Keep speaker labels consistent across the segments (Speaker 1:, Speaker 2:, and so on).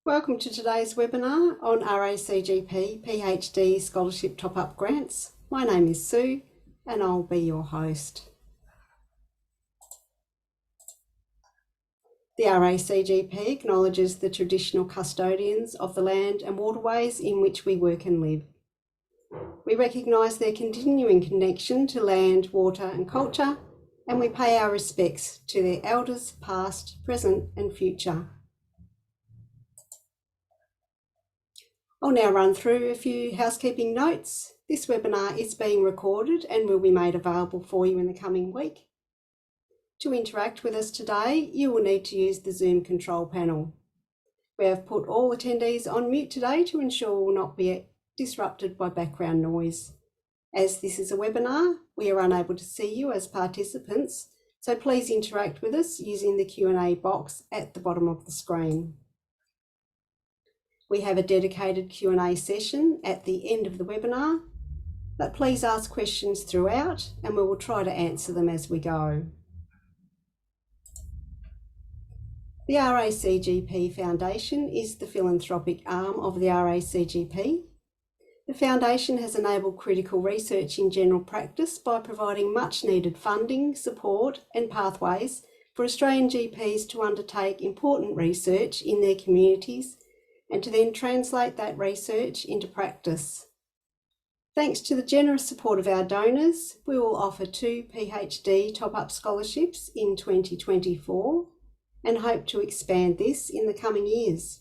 Speaker 1: Welcome to today's webinar on RACGP PhD Scholarship Top-Up Grants. My name is Sue and I'll be your host. The RACGP acknowledges the traditional custodians of the land and waterways in which we work and live. We recognise their continuing connection to land, water and culture, and we pay our respects to their elders past, present and future. I'll now run through a few housekeeping notes. This webinar is being recorded and will be made available for you in the coming week. To interact with us today, you will need to use the Zoom control panel. We have put all attendees on mute today to ensure we will not be disrupted by background noise. As this is a webinar, we are unable to see you as participants, so please interact with us using the Q&A box at the bottom of the screen. We have a dedicated Q&A session at the end of the webinar, but please ask questions throughout and we will try to answer them as we go. The RACGP Foundation is the philanthropic arm of the RACGP. The Foundation has enabled critical research in general practice by providing much needed funding, support and pathways for Australian GPs to undertake important research in their communities and to then translate that research into practice. Thanks to the generous support of our donors, we will offer 2 PhD top-up scholarships in 2024 and hope to expand this in the coming years.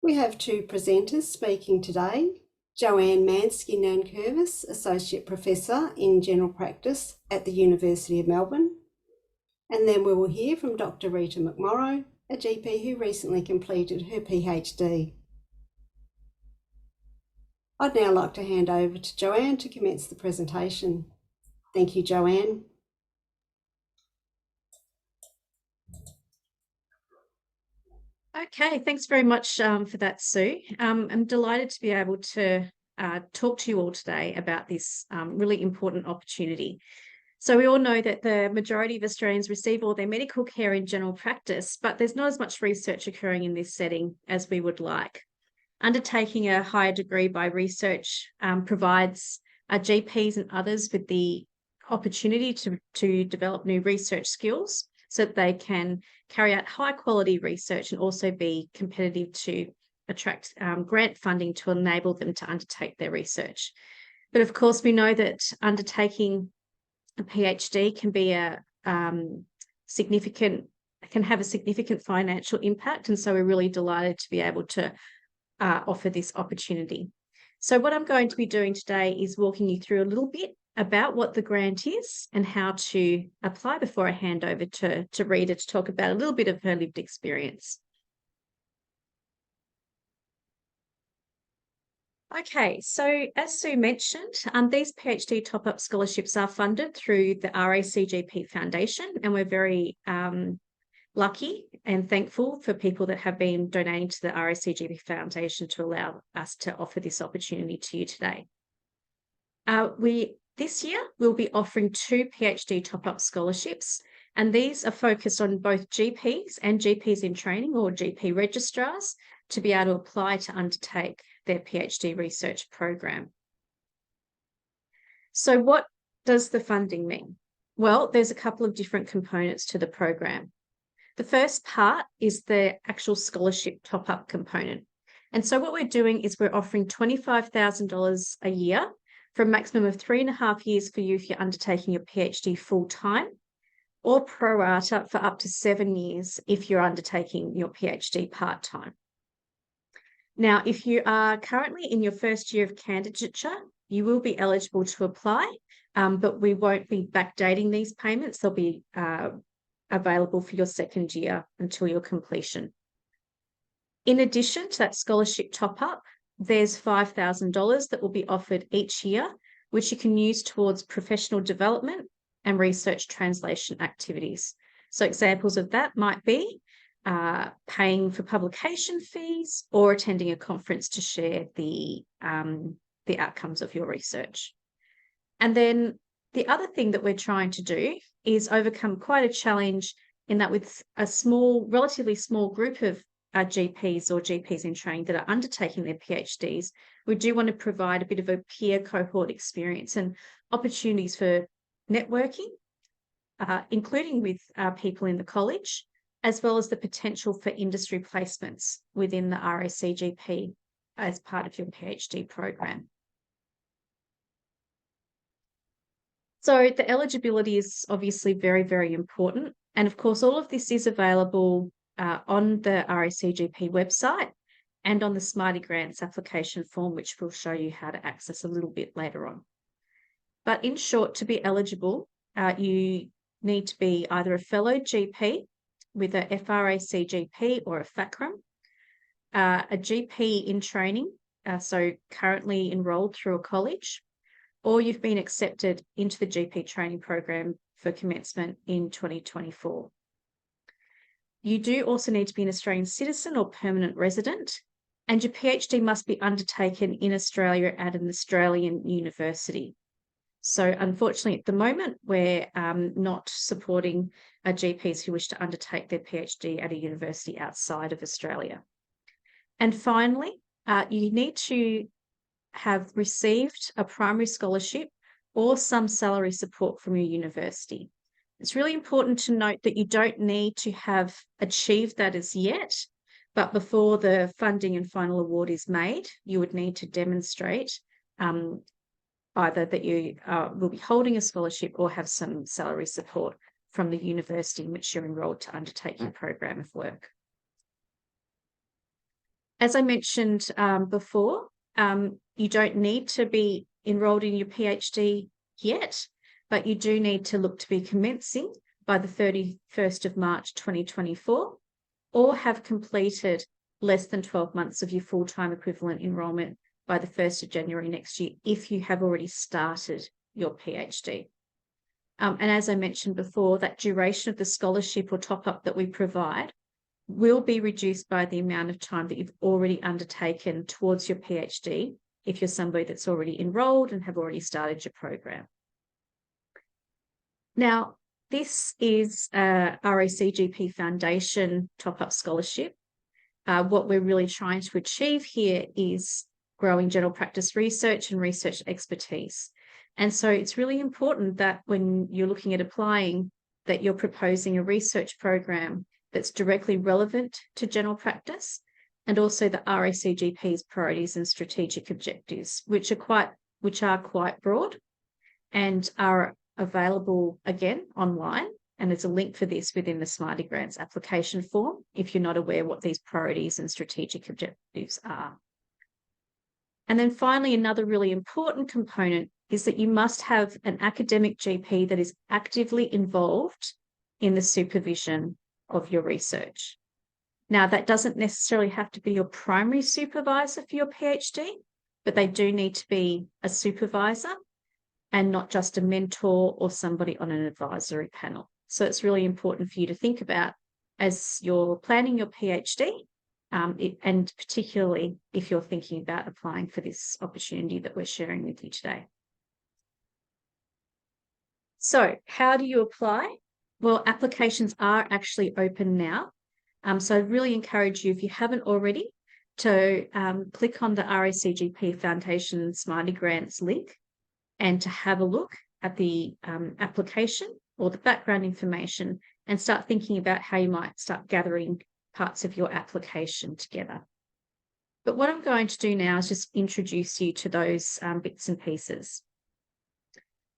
Speaker 1: We have 2 presenters speaking today, Joanne Mansky-Nankervis, Associate Professor in General Practice at the University of Melbourne, and then we will hear from Dr. Rita McMorrow, a GP who recently completed her PhD. I'd now like to hand over to Joanne to commence the presentation. Thank you, Joanne.
Speaker 2: Okay, thanks very much for that, Sue. I'm delighted to be able to talk to you all today about this really important opportunity. So we all know that the majority of Australians receive all their medical care in general practice, but there's not as much research occurring in this setting as we would like. Undertaking a higher degree by research provides GPs and others with the opportunity to develop new research skills so that they can carry out high quality research and also be competitive to attract grant funding to enable them to undertake their research. But of course, we know that undertaking a PhD can be can have a significant financial impact. And so we're really delighted to be able to offer this opportunity. So what I'm going to be doing today is walking you through a little bit about what the grant is and how to apply before I hand over to Rita to talk about a little bit of her lived experience. Okay, so as Sue mentioned, these PhD top-up scholarships are funded through the RACGP Foundation, and we're very lucky and thankful for people that have been donating to the RACGP Foundation to allow us to offer this opportunity to you today. This year, we'll be offering 2 PhD top-up scholarships, and these are focused on both GPs and GPs in training or GP registrars to be able to apply to undertake their PhD research program. So what does the funding mean? Well, there's a couple of different components to the program. The first part is the actual scholarship top-up component. And so what we're doing is we're offering $25,000 a year for a maximum of 3.5 years for you if you're undertaking your PhD full-time, or pro rata for up to 7 years if you're undertaking your PhD part-time. Now, if you are currently in your first year of candidature, you will be eligible to apply, but we won't be backdating these payments. They'll be available for your second year until your completion. In addition to that scholarship top-up, there's $5,000 that will be offered each year, which you can use towards professional development and research translation activities. So examples of that might be paying for publication fees or attending a conference to share the outcomes of your research. And then the other thing that we're trying to do is overcome quite a challenge in that with a relatively small group of GPs or GPs in training that are undertaking their PhDs, we do want to provide a bit of a peer cohort experience and opportunities for networking, including with people in the college, as well as the potential for industry placements within the RACGP as part of your PhD program. So the eligibility is obviously very, very important. And of course, all of this is available on the RACGP website and on the Smarty Grants application form, which we'll show you how to access a little bit later on. But in short, to be eligible, you need to be either a fellow GP with a FRACGP or a FACRM, a GP in training, so currently enrolled through a college, or you've been accepted into the GP training program for commencement in 2024. You do also need to be an Australian citizen or permanent resident, and your PhD must be undertaken in Australia at an Australian university. So unfortunately, at the moment, we're not supporting GPs who wish to undertake their PhD at a university outside of Australia. And finally, you need to have received a primary scholarship or some salary support from your university. It's really important to note that you don't need to have achieved that as yet, but before the funding and final award is made, you would need to demonstrate either that you will be holding a scholarship or have some salary support from the university in which you're enrolled to undertake your program of work. As I mentioned before, you don't need to be enrolled in your PhD yet, but you do need to look to be commencing by the 31st of March 2024, or have completed less than 12 months of your full-time equivalent enrolment by the 1st of January next year, if you have already started your PhD. And as I mentioned before, that duration of the scholarship or top-up that we provide will be reduced by the amount of time that you've already undertaken towards your PhD if you're somebody that's already enrolled and have already started your program. Now, this is a RACGP Foundation top-up scholarship. What we're really trying to achieve here is growing general practice research and research expertise. And so it's really important that when you're looking at applying, that you're proposing a research program that's directly relevant to general practice, and also the RACGP's priorities and strategic objectives, which are quite broad and are available again online. And there's a link for this within the Smarty Grants application form if you're not aware what these priorities and strategic objectives are. And then finally, another really important component is that you must have an academic GP that is actively involved in the supervision of your research. Now, that doesn't necessarily have to be your primary supervisor for your PhD, but they do need to be a supervisor and not just a mentor or somebody on an advisory panel. So it's really important for you to think about as you're planning your PhD, and particularly if you're thinking about applying for this opportunity that we're sharing with you today. So how do you apply? Well, applications are actually open now. So I really encourage you, if you haven't already, to click on the RACGP Foundation Smarty Grants link and to have a look at the application or the background information and start thinking about how you might start gathering parts of your application together. But what I'm going to do now is just introduce you to those bits and pieces.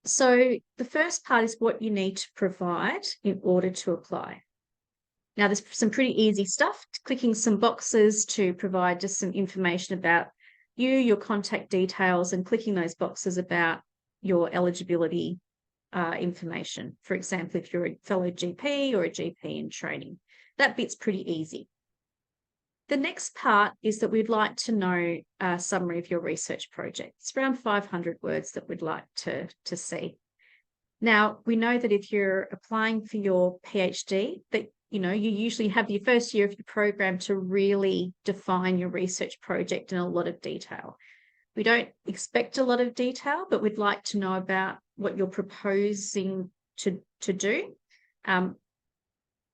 Speaker 2: So the first part is what you need to provide in order to apply. Now, there's some pretty easy stuff, clicking some boxes to provide just some information about you, your contact details, and clicking those boxes about your eligibility information. For example, if you're a fellow GP or a GP in training, that bit's pretty easy. The next part is that we'd like to know a summary of your research project. It's around 500 words that we'd like to see. Now, we know that if you're applying for your PhD, that you usually have your first year of your program to really define your research project in a lot of detail. We don't expect a lot of detail, but we'd like to know about what you're proposing to do.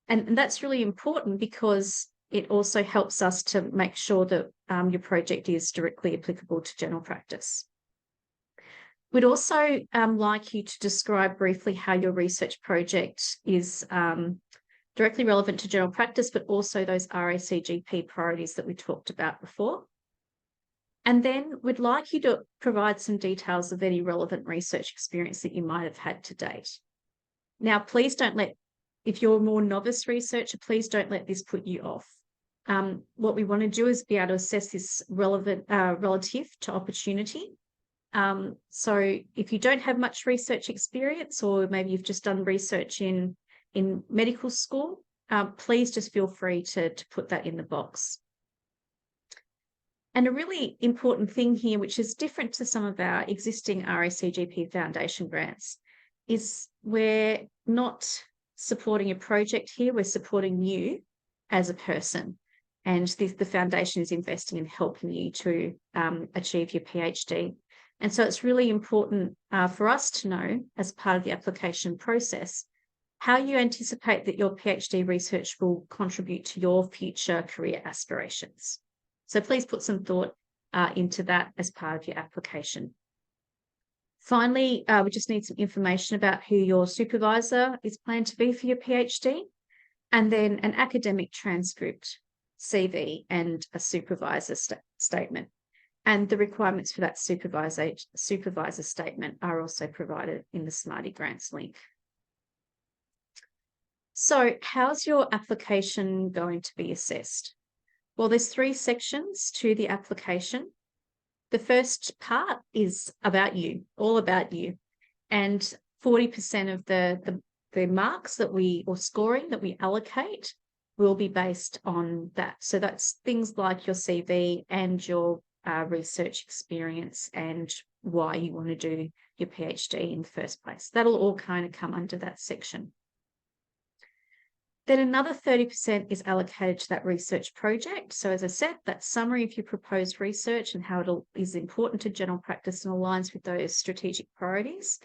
Speaker 2: And that's really important because it also helps us to make sure that your project is directly applicable to general practice. We'd also like you to describe briefly how your research project is directly relevant to general practice, but also those RACGP priorities that we talked about before. And then we'd like you to provide some details of any relevant research experience that you might have had to date. Now, please don't let, if you're a more novice researcher, please don't let this put you off. What we want to do is be able to assess this relative to opportunity. So if you don't have much research experience, or maybe you've just done research in medical school, please just feel free to put that in the box. And a really important thing here, which is different to some of our existing RACGP Foundation grants, is we're not supporting a project here, we're supporting you as a person. And the foundation is investing in helping you to achieve your PhD. And so it's really important for us to know, as part of the application process, how you anticipate that your PhD research will contribute to your future career aspirations. So please put some thought into that as part of your application. Finally, we just need some information about who your supervisor is planned to be for your PhD, and then an academic transcript, CV, and a supervisor statement. And the requirements for that supervisor statement are also provided in the Smarty Grants link. So how's your application going to be assessed? Well, there's 3 sections to the application. The first part is about you, all about you. And 40% of the marks that or scoring that we allocate will be based on that. So that's things like your CV and your research experience and why you want to do your PhD in the first place. That'll all kind of come under that section. Then another 30% is allocated to that research project. So as I said, that summary of your proposed research and how it is important to general practice and aligns with those strategic priorities.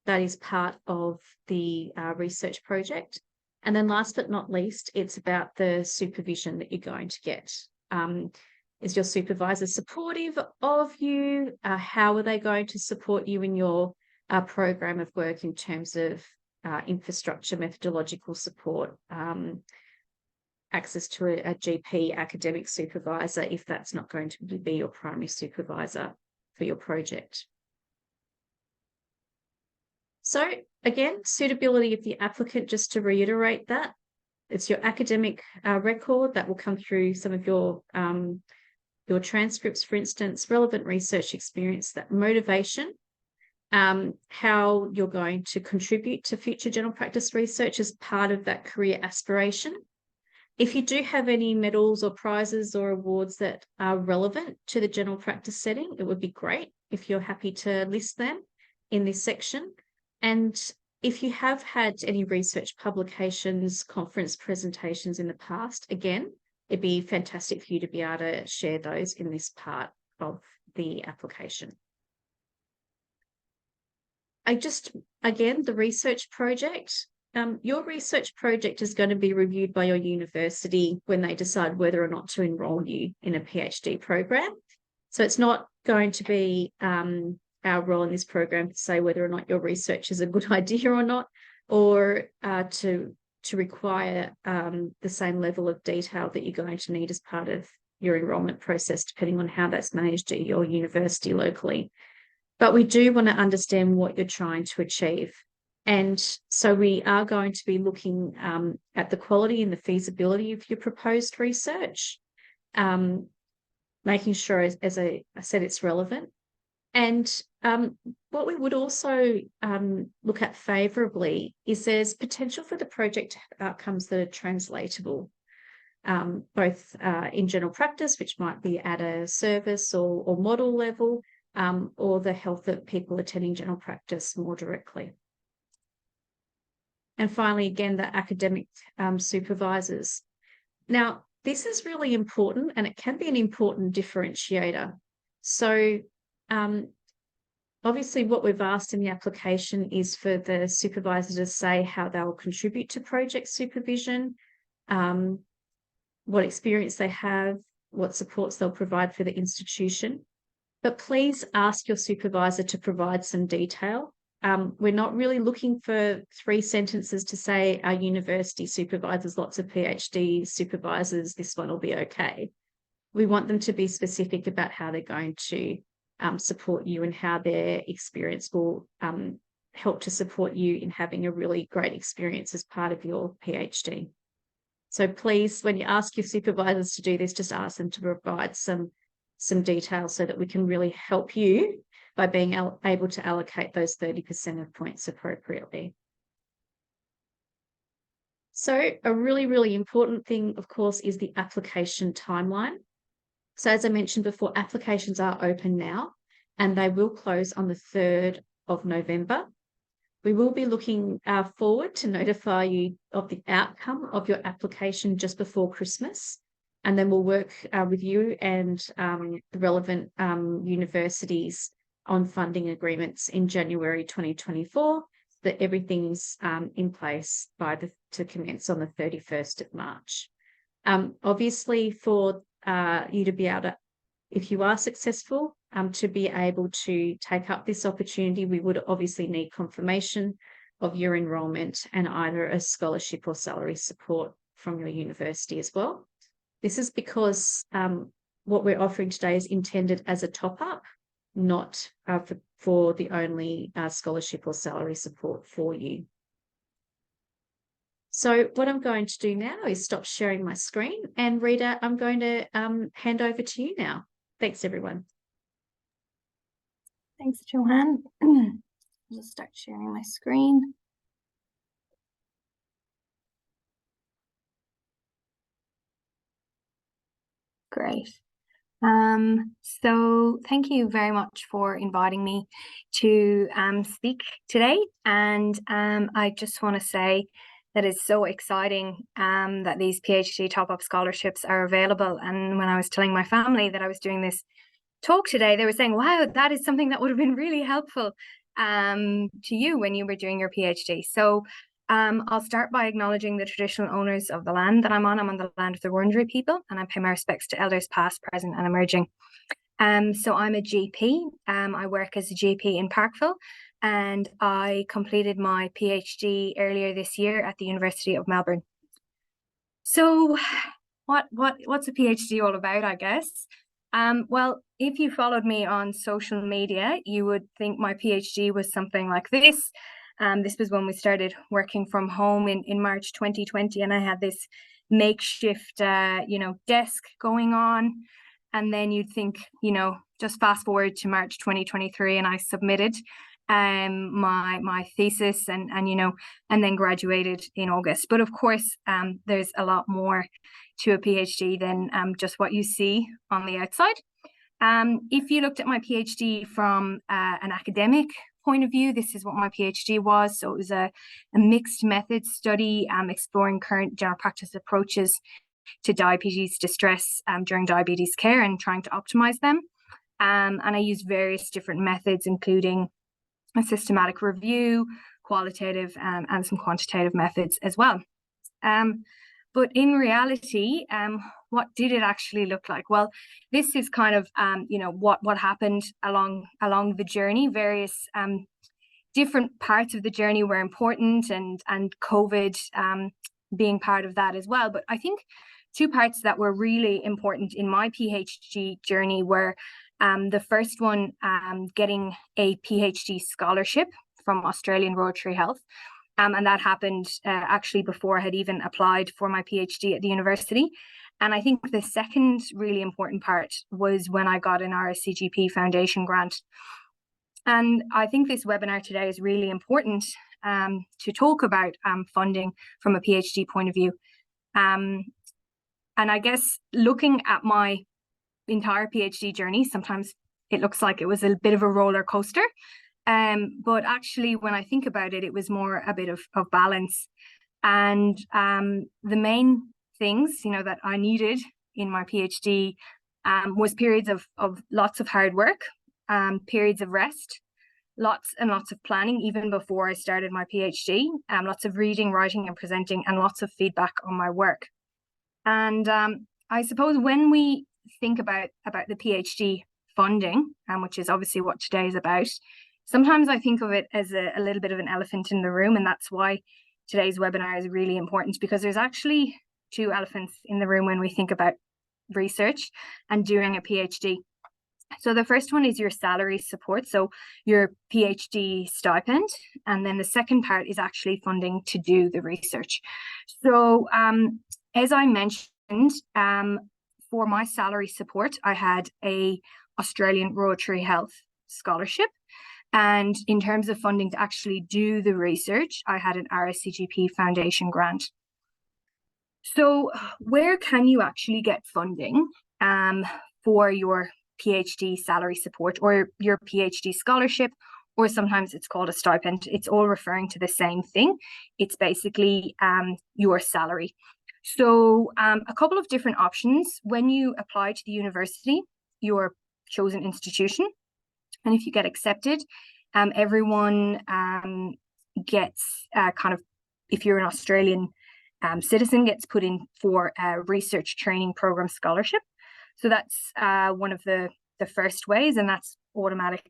Speaker 2: That is part of the research project. And then last but not least, it's about the supervision that you're going to get. Is your supervisor supportive of you? How are they going to support you in your program of work in terms of infrastructure, methodological support, access to a GP academic supervisor if that's not going to be your primary supervisor for your project. So again, suitability of the applicant, just to reiterate that, it's your academic record that will come through some of your transcripts, for instance, relevant research experience, that motivation, how you're going to contribute to future general practice research as part of that career aspiration. If you do have any medals or prizes or awards that are relevant to the general practice setting, it would be great if you're happy to list them in this section. And if you have had any research publications, conference presentations in the past, again, it'd be fantastic for you to be able to share those in this part of the application. Again, the research project. Your research project is going to be reviewed by your university when they decide whether or not to enrol you in a PhD program. So it's not going to be our role in this program to say whether or not your research is a good idea or not, or to require the same level of detail that you're going to need as part of your enrolment process, depending on how that's managed at your university locally. But we do want to understand what you're trying to achieve. And so we are going to be looking at the quality and the feasibility of your proposed research, making sure, as I said, it's relevant. And what we would also look at favourably is there's potential for the project outcomes that are translatable, both in general practice, which might be at a service or model level, or the health of people attending general practice more directly. And finally, again, the academic supervisors. Now, this is really important, and it can be an important differentiator. So on Obviously, what we've asked in the application is for the supervisor to say how they'll contribute to project supervision, what experience they have, what supports they'll provide for the institution. But please ask your supervisor to provide some detail. We're not really looking for 3 sentences to say our university supervisors lots of PhD supervisors, this one will be okay. We want them to be specific about how they're going to support you and how their experience will help to support you in having a really great experience as part of your PhD. So please, when you ask your supervisors to do this, just ask them to provide some detail so that we can really help you by being able to allocate those 30% of points appropriately. So a really, really important thing, of course, is the application timeline. So as I mentioned before, applications are open now and they will close on the 3rd of November. We will be looking forward to notify you of the outcome of your application just before Christmas. And then we'll work with you and the relevant universities on funding agreements in January 2024, so that everything's in place to commence on the 31st of March. Obviously, for you to be able to, if you are successful, to be able to take up this opportunity, we would obviously need confirmation of your enrolment and either a scholarship or salary support from your university as well. This is because what we're offering today is intended as a top-up, not for the only scholarship or salary support for you. So what I'm going to do now is stop sharing my screen, and Rita, I'm going to hand over to you now. Thanks, everyone.
Speaker 3: Thanks, Joanne. I'll just start sharing my screen. Great. So thank you very much for inviting me to speak today. And I just want to say that it's so exciting that these PhD top-up scholarships are available. And when I was telling my family that I was doing this talk today, they were saying, wow, that is something that would have been really helpful to you when you were doing your PhD. So I'll start by acknowledging the traditional owners of the land that I'm on. I'm on the land of the Wurundjeri people, and I pay my respects to elders past, present and emerging. So I'm a GP. I work as a GP in Parkville, and I completed my PhD earlier this year at the University of Melbourne. So what's a PhD all about, I guess? Well, if you followed me on social media, you would think my PhD was something like this. This was when we started working from home in March 2020, and I had this makeshift, desk going on. And then you'd think, just fast forward to March 2023, and I submitted my thesis and then graduated in August. But of course, there's a lot more to a PhD than just what you see on the outside. If you looked at my PhD from an academic point of view, this is what my PhD was. So it was a mixed method study exploring current general practice approaches to diabetes distress during diabetes care and trying to optimize them. And I used various different methods, including a systematic review, qualitative and some quantitative methods as well. But in reality, what did it actually look like? Well, this is kind of, what happened along the journey. Various different parts of the journey were important, and COVID being part of that as well. But I think 2 parts that were really important in my PhD journey were the first one, getting a PhD scholarship from Australian Rotary Health. And that happened actually before I had even applied for my PhD at the university. And I think the second really important part was when I got an RACGP Foundation grant. And I think this webinar today is really important to talk about funding from a PhD point of view. And I guess looking at my entire PhD journey, sometimes it looks like it was a bit of a roller coaster. But actually, when I think about it, it was more a bit of balance. And the main things, that I needed in my PhD was periods of lots of hard work, periods of rest, lots and lots of planning even before I started my PhD, lots of reading, writing and presenting, and lots of feedback on my work. And I suppose when we think about the PhD funding, which is obviously what today is about, sometimes I think of it as a little bit of an elephant in the room, and that's why today's webinar is really important, because there's actually two elephants in the room when we think about research and doing a PhD. So the first one is your salary support, so your PhD stipend, and then the second part is actually funding to do the research. So as I mentioned, for my salary support, I had a Australian Rotary Health Scholarship. And in terms of funding to actually do the research, I had an RACGP Foundation grant. So where can you actually get funding for your PhD salary support or your PhD scholarship, or sometimes it's called a stipend? It's all referring to the same thing. It's basically your salary. So a couple of different options. When you apply to the university, your chosen institution, and if you get accepted, everyone gets kind of, if you're an Australian citizen, gets put in for a research training program scholarship. So that's one of the first ways, and that's automatic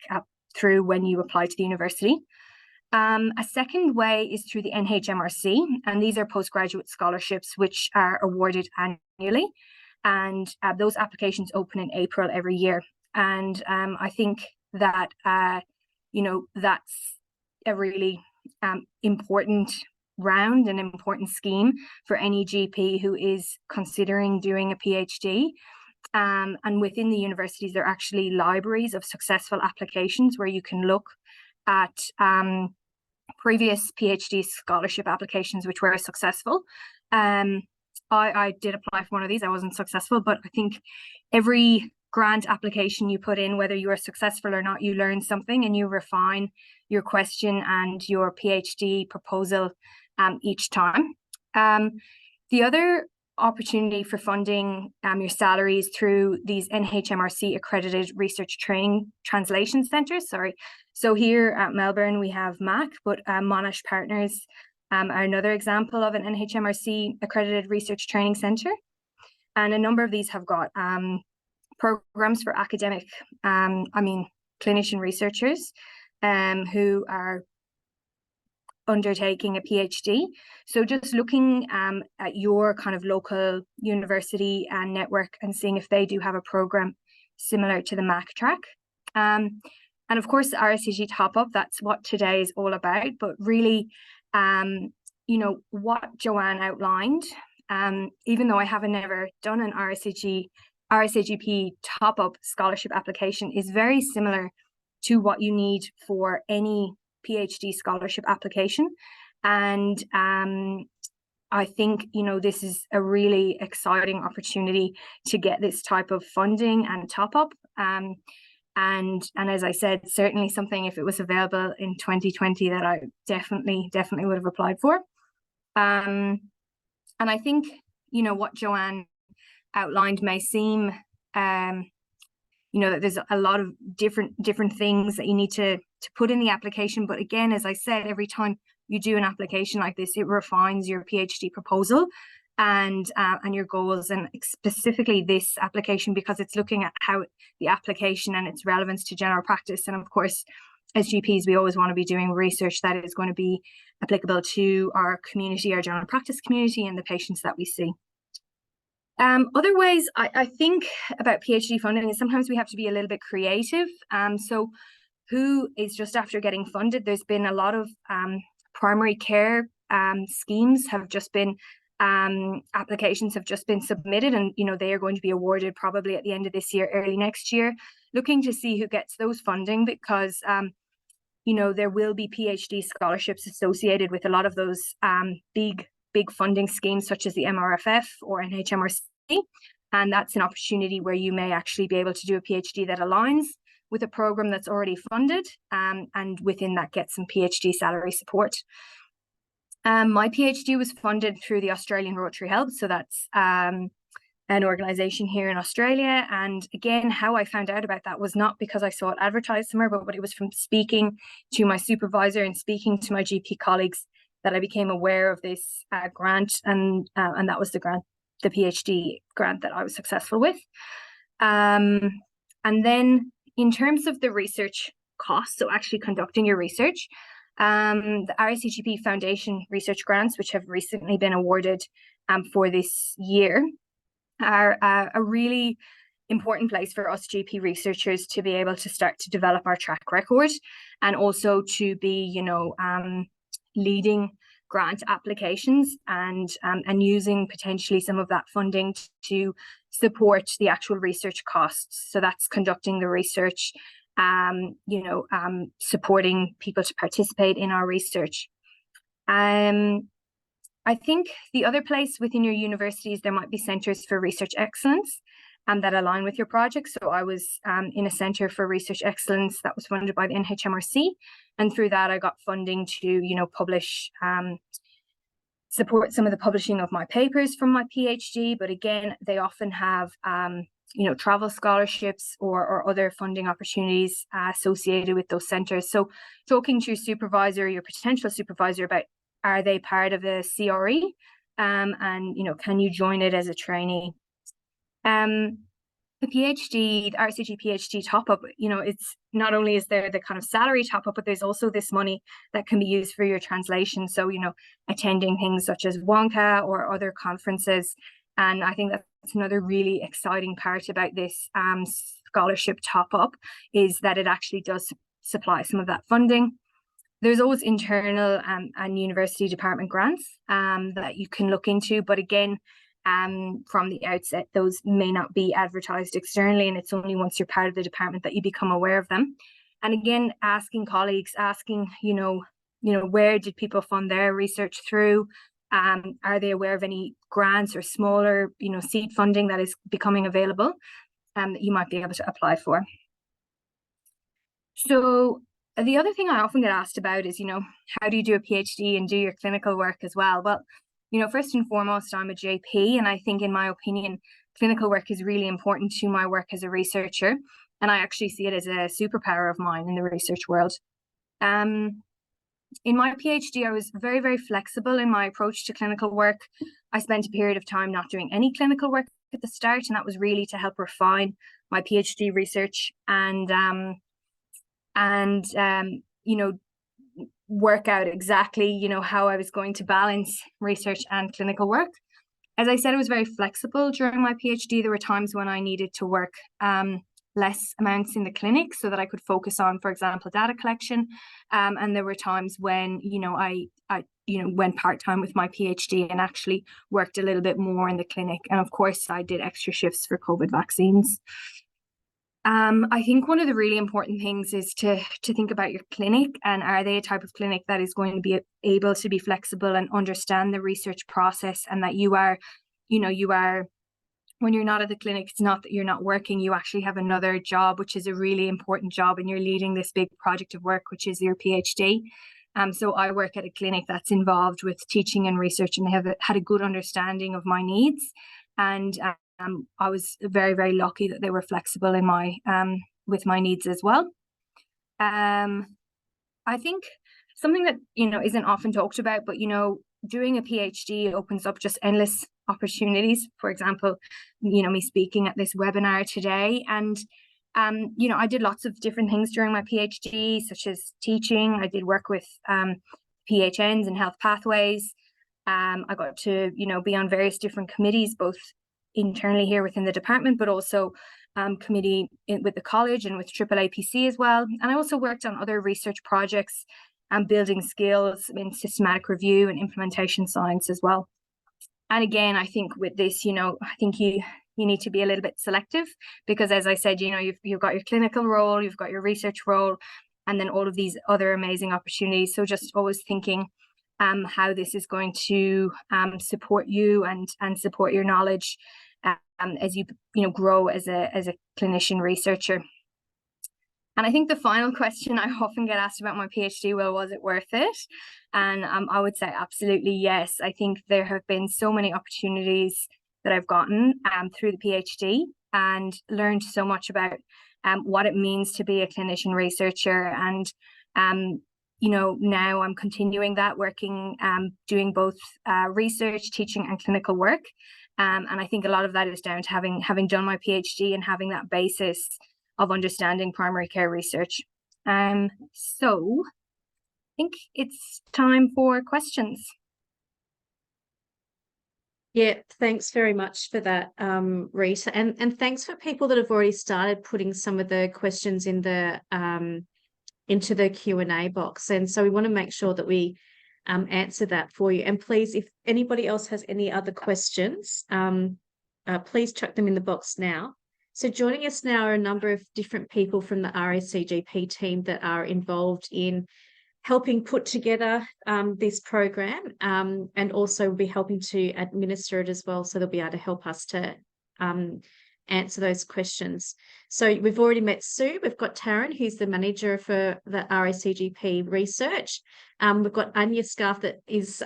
Speaker 3: through when you apply to the university. A second way is through the NHMRC, and these are postgraduate scholarships which are awarded annually, and those applications open in April every year. And I think that that's a really important round, an important scheme for any GP who is considering doing a PhD. And within the universities, there are actually libraries of successful applications where you can look at previous PhD scholarship applications which were successful. I did apply for one of these. I wasn't successful, but I think every grant application you put in, whether you are successful or not, you learn something and you refine your question and your PhD proposal each time. The other opportunity for funding your salaries through these NHMRC accredited research training translation centres. So here at Melbourne we have MAC, but Monash Partners are another example of an NHMRC accredited research training centre, and a number of these have got programs for academic, clinician researchers who are undertaking a PhD. So just looking at your kind of local university and network and seeing if they do have a program similar to the MAC track. And of course, the RACG top-up, that's what today is all about. But really, what Joanne outlined, even though I haven't never done an RACGP top-up scholarship application, is very similar to what you need for any PhD scholarship application. And I think this is a really exciting opportunity to get this type of funding and top-up, and as I said, certainly something, if it was available in 2020, that I definitely would have applied for. And I think what Joanne outlined may seem that there's a lot of different things that you need to put in the application. But again, as I said, every time you do an application like this, it refines your PhD proposal and your goals, and specifically this application, because it's looking at how the application and its relevance to general practice. And of course, as GPs, we always want to be doing research that is going to be applicable to our community, our general practice community, and the patients that we see. Other ways I think about PhD funding is sometimes we have to be a little bit creative. So who is just after getting funded? There's been a lot of primary care schemes have just been, applications have just been submitted, and they are going to be awarded probably at the end of this year, early next year, looking to see who gets those funding, because there will be PhD scholarships associated with a lot of those big funding schemes, such as the MRFF or NHMRC, and that's an opportunity where you may actually be able to do a PhD that aligns with a program that's already funded, and within that get some PhD salary support. My PhD was funded through the Australian Rotary Health, so that's an organization here in Australia. And again, how I found out about that was not because I saw it advertised somewhere, but it was from speaking to my supervisor and speaking to my GP colleagues that I became aware of this grant, and that was the grant, the PhD grant that I was successful with. And then in terms of the research costs, so actually conducting your research, the RACGP Foundation research grants, which have recently been awarded for this year, are a really important place for us GP researchers to be able to start to develop our track record, and also to be, leading grant applications and using potentially some of that funding to support the actual research costs. So that's conducting the research, supporting people to participate in our research. I think the other place within your universities, there might be centres for research excellence that align with your project. So I was in a centre for research excellence that was funded by the NHMRC. And through that, I got funding to, publish, support some of the publishing of my papers from my PhD. But again, they often have, travel scholarships or other funding opportunities associated with those centres. So talking to your supervisor, your potential supervisor, about, are they part of a CRE? And, can you join it as a trainee? The PhD, the RACG PhD top-up, it's not only is there the kind of salary top-up, but there's also this money that can be used for your translation. So, attending things such as WONCA or other conferences. And I think that's another really exciting part about this scholarship top-up, is that it actually does supply some of that funding. There's always internal and university department grants that you can look into. But again, from the outset, those may not be advertised externally, and it's only once you're part of the department that you become aware of them. And again, asking colleagues, where did people fund their research through? Are they aware of any grants or smaller, seed funding that is becoming available that you might be able to apply for? So the other thing I often get asked about is, how do you do a PhD and do your clinical work as well? Well, first and foremost, I'm a JP, and I think, in my opinion, clinical work is really important to my work as a researcher, and I actually see it as a superpower of mine in the research world. In my PhD, I was very, very flexible in my approach to clinical work. I spent a period of time not doing any clinical work at the start, and that was really to help refine my PhD research and work out exactly, how I was going to balance research and clinical work. As I said, it was very flexible during my PhD. There were times when I needed to work less amounts in the clinic so that I could focus on, for example, data collection. And there were times when, I went part-time with my PhD and actually worked a little bit more in the clinic. And of course, I did extra shifts for COVID vaccines. I think one of the really important things is to think about your clinic, and are they a type of clinic that is going to be able to be flexible and understand the research process, and that you are, when you're not at the clinic, it's not that you're not working, you actually have another job, which is a really important job, and you're leading this big project of work, which is your PhD. So I work at a clinic that's involved with teaching and research, and they have had a good understanding of my needs. And I was very, very lucky that they were flexible in with my needs as well. I think something that, isn't often talked about, but, doing a PhD opens up just endless opportunities. For example, me speaking at this webinar today, and, I did lots of different things during my PhD, such as teaching. I did work with PHNs and health pathways. I got to, be on various different committees, both internally here within the department, but also committee with the college and with AAAPC as well. And I also worked on other research projects and building skills in systematic review and implementation science as well. And again, I think with this, I think you need to be a little bit selective, because as I said, you've got your clinical role, you've got your research role, and then all of these other amazing opportunities. So just always thinking how this is going to support you and support your knowledge as you grow as a clinician researcher. And I think the final question I often get asked about my PhD, well, was it worth it? And I would say absolutely yes. I think there have been so many opportunities that I've gotten through the PhD, and learned so much about what it means to be a clinician researcher. And now I'm continuing that, working, doing both research, teaching, and clinical work. And I think a lot of that is down to having done my PhD and having that basis of understanding primary care research. So I think it's time for questions.
Speaker 2: Yeah, thanks very much for that, Rita, and thanks for people that have already started putting some of the questions in the into the Q&A box. And so we want to make sure that we answer that for you. And please, if anybody else has any other questions, please chuck them in the box now. So joining us now are a number of different people from the RACGP team that are involved in helping put together this program, and also be helping to administer it as well. So they'll be able to help us to answer those questions. So we've already met Sue. We've got Taryn, who's the manager for the RACGP research. We've got Anya Scarf that is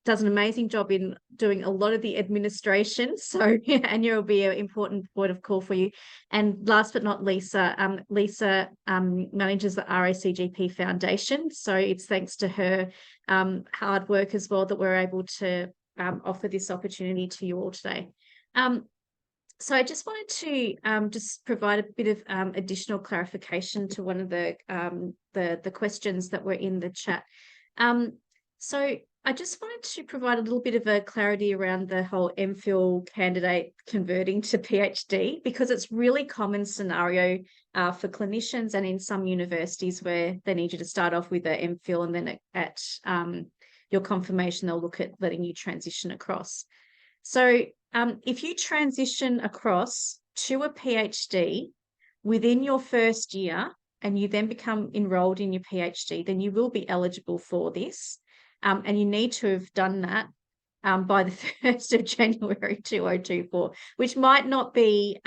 Speaker 2: does an amazing job in doing a lot of the administration. So Anya will be an important point of call for you. And last but not Lisa, Lisa manages the RACGP Foundation. So it's thanks to her hard work as well that we're able to offer this opportunity to you all today. So I just wanted to just provide a bit of additional clarification to one of the questions that were in the chat. So I just wanted to provide a little bit of a clarity around the whole MPhil candidate converting to PhD, because it's really common scenario for clinicians and in some universities where they need you to start off with an MPhil, and then at your confirmation, they'll look at letting you transition across. So if you transition across to a PhD within your first year and you then become enrolled in your PhD, then you will be eligible for this. And you need to have done that by the 1st of January 2024, which might not be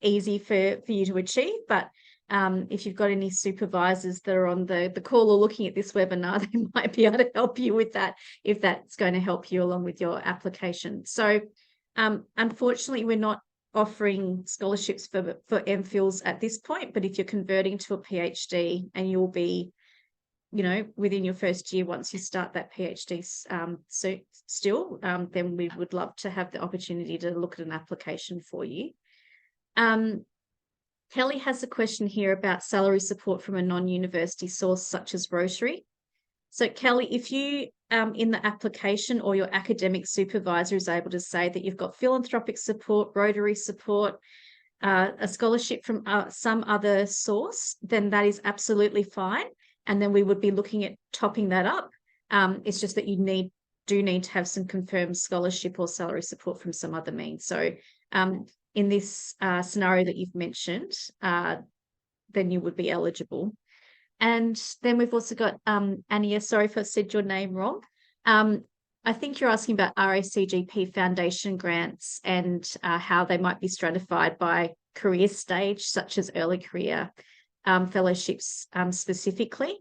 Speaker 2: easy for you to achieve, but if you've got any supervisors that are on the call or looking at this webinar, they might be able to help you with that if that's going to help you along with your application. So unfortunately, we're not offering scholarships for MPhils at this point, but if you're converting to a PhD and you'll be, you know, within your first year, once you start that PhD then we would love to have the opportunity to look at an application for you. Kelly has a question here about salary support from a non-university source such as Rotary. So Kelly, if you in the application or your academic supervisor is able to say that you've got philanthropic support, Rotary support, a scholarship from some other source, then that is absolutely fine. And then we would be looking at topping that up. It's just that you do need to have some confirmed scholarship or salary support from some other means. So in this scenario that you've mentioned, then you would be eligible. And then we've also got Ania, sorry if I said your name wrong. I think you're asking about RACGP Foundation grants and how they might be stratified by career stage, such as early career fellowships specifically.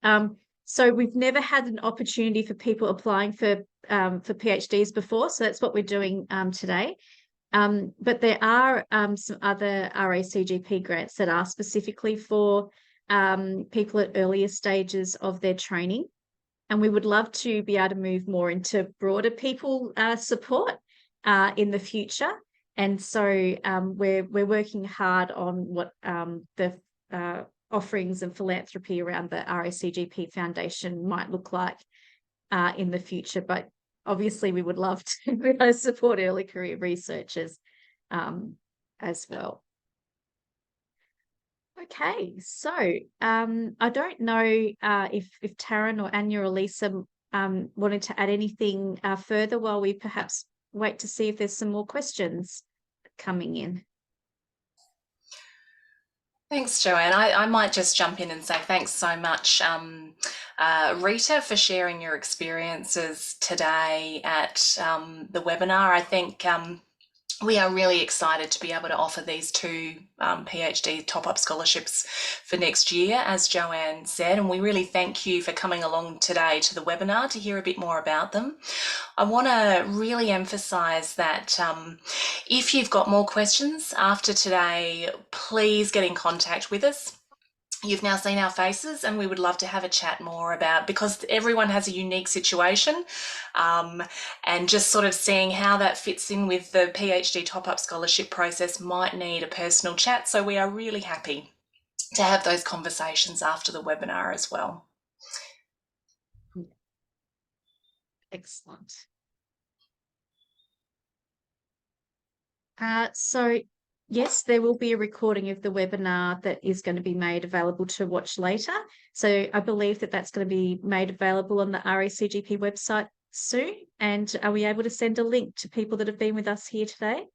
Speaker 2: So we've never had an opportunity for people applying for PhDs before, so that's what we're doing today. But there are some other RACGP grants that are specifically for people at earlier stages of their training. And we would love to be able to move more into broader people support in the future. And so we're working hard on what the offerings and philanthropy around the RACGP Foundation might look like in the future. But obviously we would love to support early career researchers as well. Okay, so I don't know if Taryn or Anya or Lisa wanted to add anything further while we perhaps wait to see if there's some more questions coming in.
Speaker 4: Thanks, Joanne. I might just jump in and say thanks so much, Rita, for sharing your experiences today at the webinar. I think we are really excited to be able to offer these two PhD top-up scholarships for next year, as Joanne said, and we really thank you for coming along today to the webinar to hear a bit more about them. I want to really emphasise that if you've got more questions after today, please get in contact with us. You've now seen our faces, and we would love to have a chat more about, because everyone has a unique situation, and just sort of seeing how that fits in with the PhD top-up scholarship process might need a personal chat. So we are really happy to have those conversations after the webinar as well.
Speaker 2: Excellent. So yes, there will be a recording of the webinar that is going to be made available to watch later. So I believe that that's going to be made available on the RACGP website soon. And are we able to send a link to people that have been with us here today?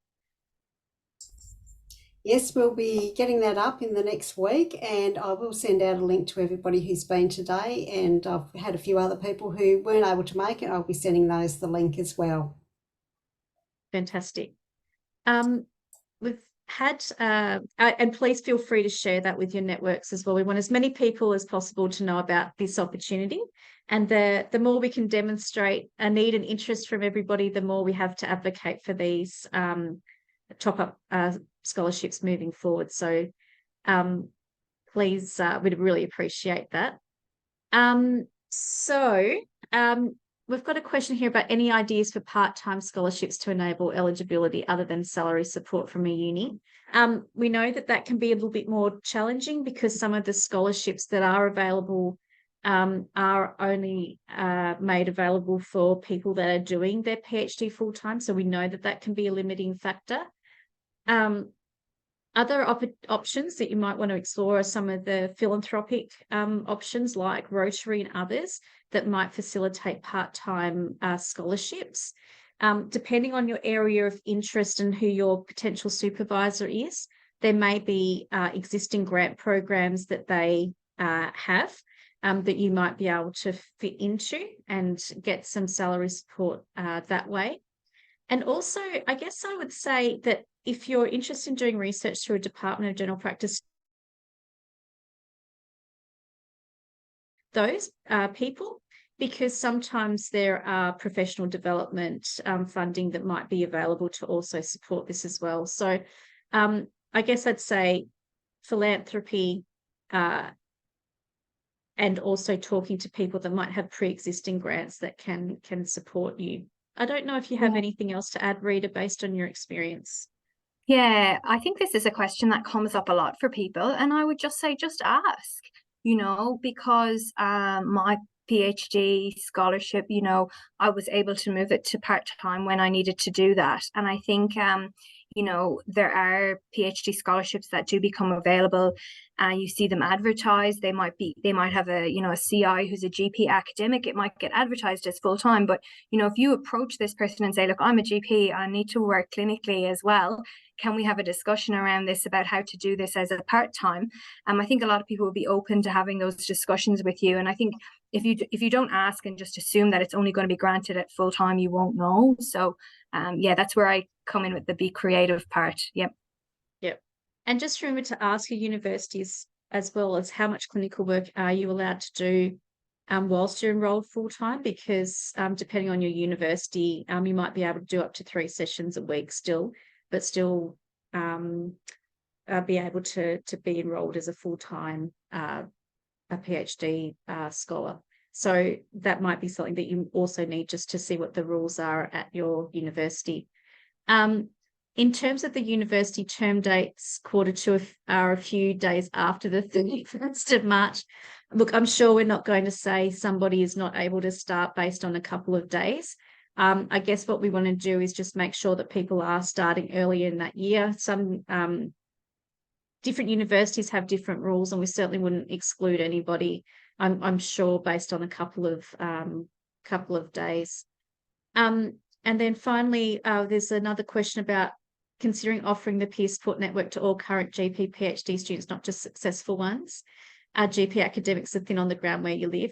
Speaker 1: Yes, we'll be getting that up in the next week, and I will send out a link to everybody who's been today, and I've had a few other people who weren't able to make it. I'll be sending those the link as well.
Speaker 2: Fantastic. We've had, and please feel free to share that with your networks as well. We want as many people as possible to know about this opportunity, and the more we can demonstrate a need and interest from everybody, the more we have to advocate for these top-up scholarships moving forward. So please, we'd really appreciate that. We've got a question here about any ideas for part-time scholarships to enable eligibility other than salary support from a uni. We know that that can be a little bit more challenging because some of the scholarships that are available are only made available for people that are doing their PhD full-time. So we know that that can be a limiting factor. Other options that you might want to explore are some of the philanthropic options like Rotary and others that might facilitate part-time scholarships. Depending on your area of interest and who your potential supervisor is, there may be existing grant programs that they have that you might be able to fit into and get some salary support that way. And also, I guess I would say that if you're interested in doing research through a Department of General Practice, those people, because sometimes there are professional development funding that might be available to also support this as well. So I guess I'd say philanthropy and also talking to people that might have pre-existing grants that can support you. I don't know if you have anything else to add, Rita, based on your experience.
Speaker 3: Yeah, I think this is a question that comes up a lot for people, and I would just say, just ask, because my PhD scholarship, I was able to move it to part-time when I needed to do that. And I think, there are PhD scholarships that do become available, and you see them advertised. They might have a CI who's a GP academic. It might get advertised as full-time, but if you approach this person and say, look, I'm a GP, I need to work clinically as well, can we have a discussion around this about how to do this as a part-time? I think a lot of people will be open to having those discussions with you. And I think if you don't ask and just assume that it's only going to be granted at full-time, you won't know. So that's where I come in with the be creative part. Yep.
Speaker 2: And just remember to ask your universities as well as how much clinical work are you allowed to do whilst you're enrolled full-time, because depending on your university, you might be able to do up to 3 sessions a week still, but still be able to be enrolled as a full-time a PhD scholar. So that might be something that you also need just to see what the rules are at your university. In terms of the university term dates, Q2 are a few days after the 31st of March. Look, I'm sure we're not going to say somebody is not able to start based on a couple of days. I guess what we want to do is just make sure that people are starting earlier in that year. Some different universities have different rules, and we certainly wouldn't exclude anybody, I'm sure, based on a couple of days. And then finally, there's another question about considering offering the peer support network to all current GP PhD students, not just successful ones. GP academics are thin on the ground where you live.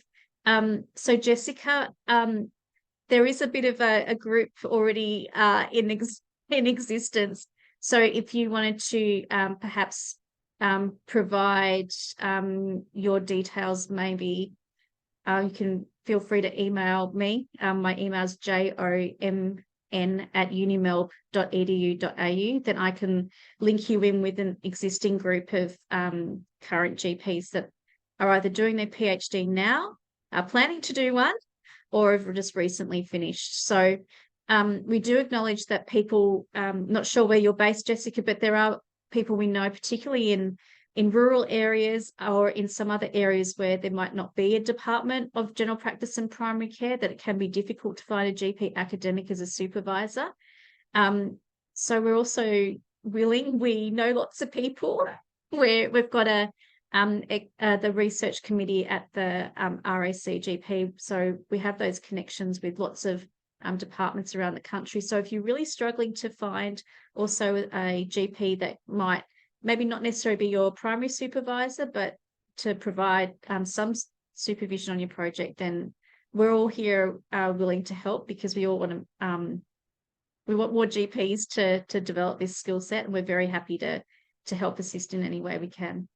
Speaker 2: So Jessica, there is a bit of a group already in in existence. So if you wanted to perhaps provide your details, maybe you can feel free to email me. My email is jomn@unimelb.edu.au. Then I can link you in with an existing group of current GPs that are either doing their PhD now, are planning to do one, or have just recently finished. So we do acknowledge that people, not sure where you're based, Jessica, but there are people we know, particularly in rural areas or in some other areas where there might not be a department of general practice and primary care, that it can be difficult to find a GP academic as a supervisor. So we're also willing, we know lots of people where we've got the research committee at the RACGP. So we have those connections with lots of departments around the country. So if you're really struggling to find also a GP that might maybe not necessarily be your primary supervisor, but to provide some supervision on your project, then we're all here willing to help, because we all want to we want more GPs to develop this skill set, and we're very happy to help assist in any way we can.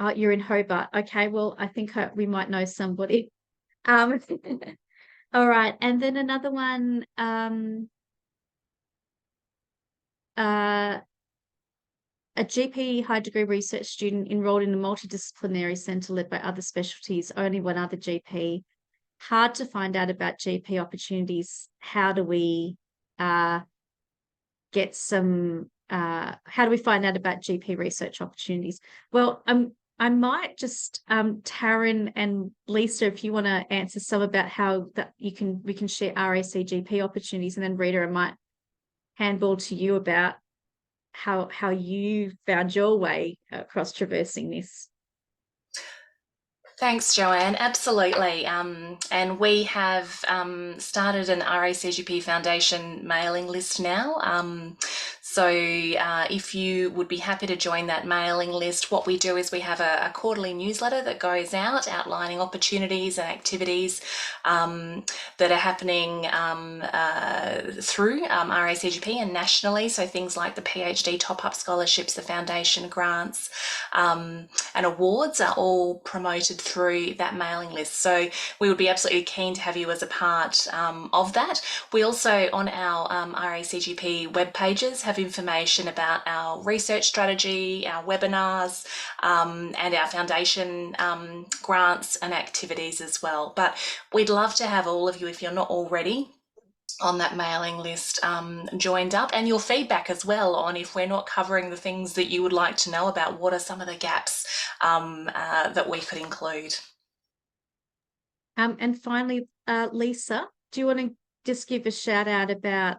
Speaker 2: Oh, you're in Hobart. Okay, well, I think we might know somebody. All right, and then another one. A GP high degree research student enrolled in a multidisciplinary centre led by other specialties, only one other GP. Hard to find out about GP opportunities. How do we get some? How do we find out about GP research opportunities? Well, I might just Taryn and Lisa, if you want to answer some about how that we can share RACGP opportunities, and then Rita, I might handball to you about how you found your way across traversing this.
Speaker 4: Thanks, Joanne. Absolutely. And we have started an RACGP Foundation mailing list now. So if you would be happy to join that mailing list, what we do is we have a quarterly newsletter that goes out outlining opportunities and activities that are happening through RACGP and nationally. So things like the PhD top-up scholarships, the foundation grants, and awards are all promoted through that mailing list. So we would be absolutely keen to have you as a part of that. We also, on our RACGP web pages, have information about our research strategy, our webinars, and our foundation grants and activities as well. But we'd love to have all of you, if you're not already on that mailing list, joined up, and your feedback as well on if we're not covering the things that you would like to know about. What are some of the gaps that we could include?
Speaker 2: And finally, Lisa, do you want to just give a shout out about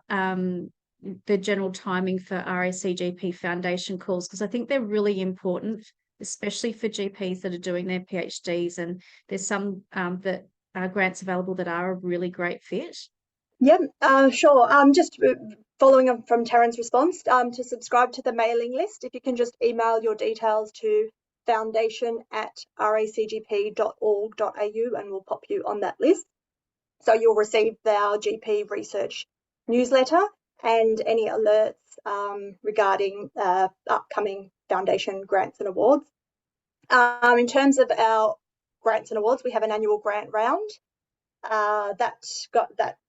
Speaker 2: the general timing for RACGP Foundation calls? Because I think they're really important, especially for GPs that are doing their PhDs, and there's some that grants available that are a really great fit.
Speaker 5: Yep, sure. Just following up from Taryn's response, to subscribe to the mailing list, if you can just email your details to foundation@racgp.org.au and we'll pop you on that list. So you'll receive our GP research newsletter and any alerts regarding upcoming foundation grants and awards. In terms of our grants and awards, we have an annual grant round. That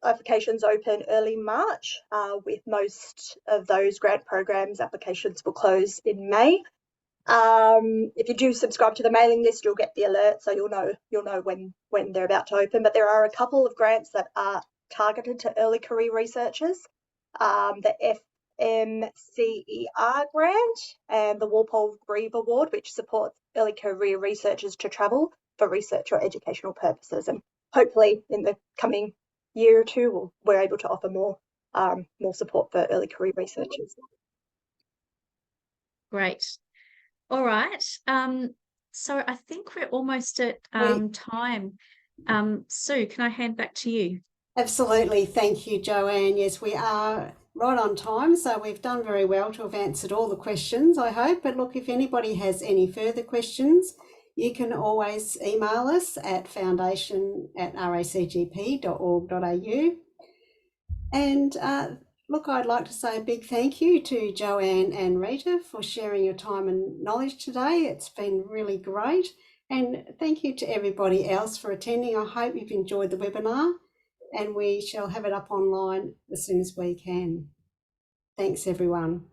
Speaker 5: applications open early March, with most of those grant programs applications will close in May. If you do subscribe to the mailing list, you'll get the alert, so you'll know when they're about to open. But there are a couple of grants that are targeted to early career researchers, the FMCER grant and the Walpole Grieve Award, which supports early career researchers to travel for research or educational purposes. And hopefully in the coming year or two, we're able to offer more support for early career researchers.
Speaker 2: Great. All right. So I think we're almost at time. Sue, can I hand back to you?
Speaker 1: Absolutely. Thank you, Joanne. Yes, we are right on time, so we've done very well to have answered all the questions, I hope. But look, if anybody has any further questions, you can always email us at foundation@racgp.org.au. And look, I'd like to say a big thank you to Joanne and Rita for sharing your time and knowledge today. It's been really great. And thank you to everybody else for attending. I hope you've enjoyed the webinar, and we shall have it up online as soon as we can. Thanks, everyone.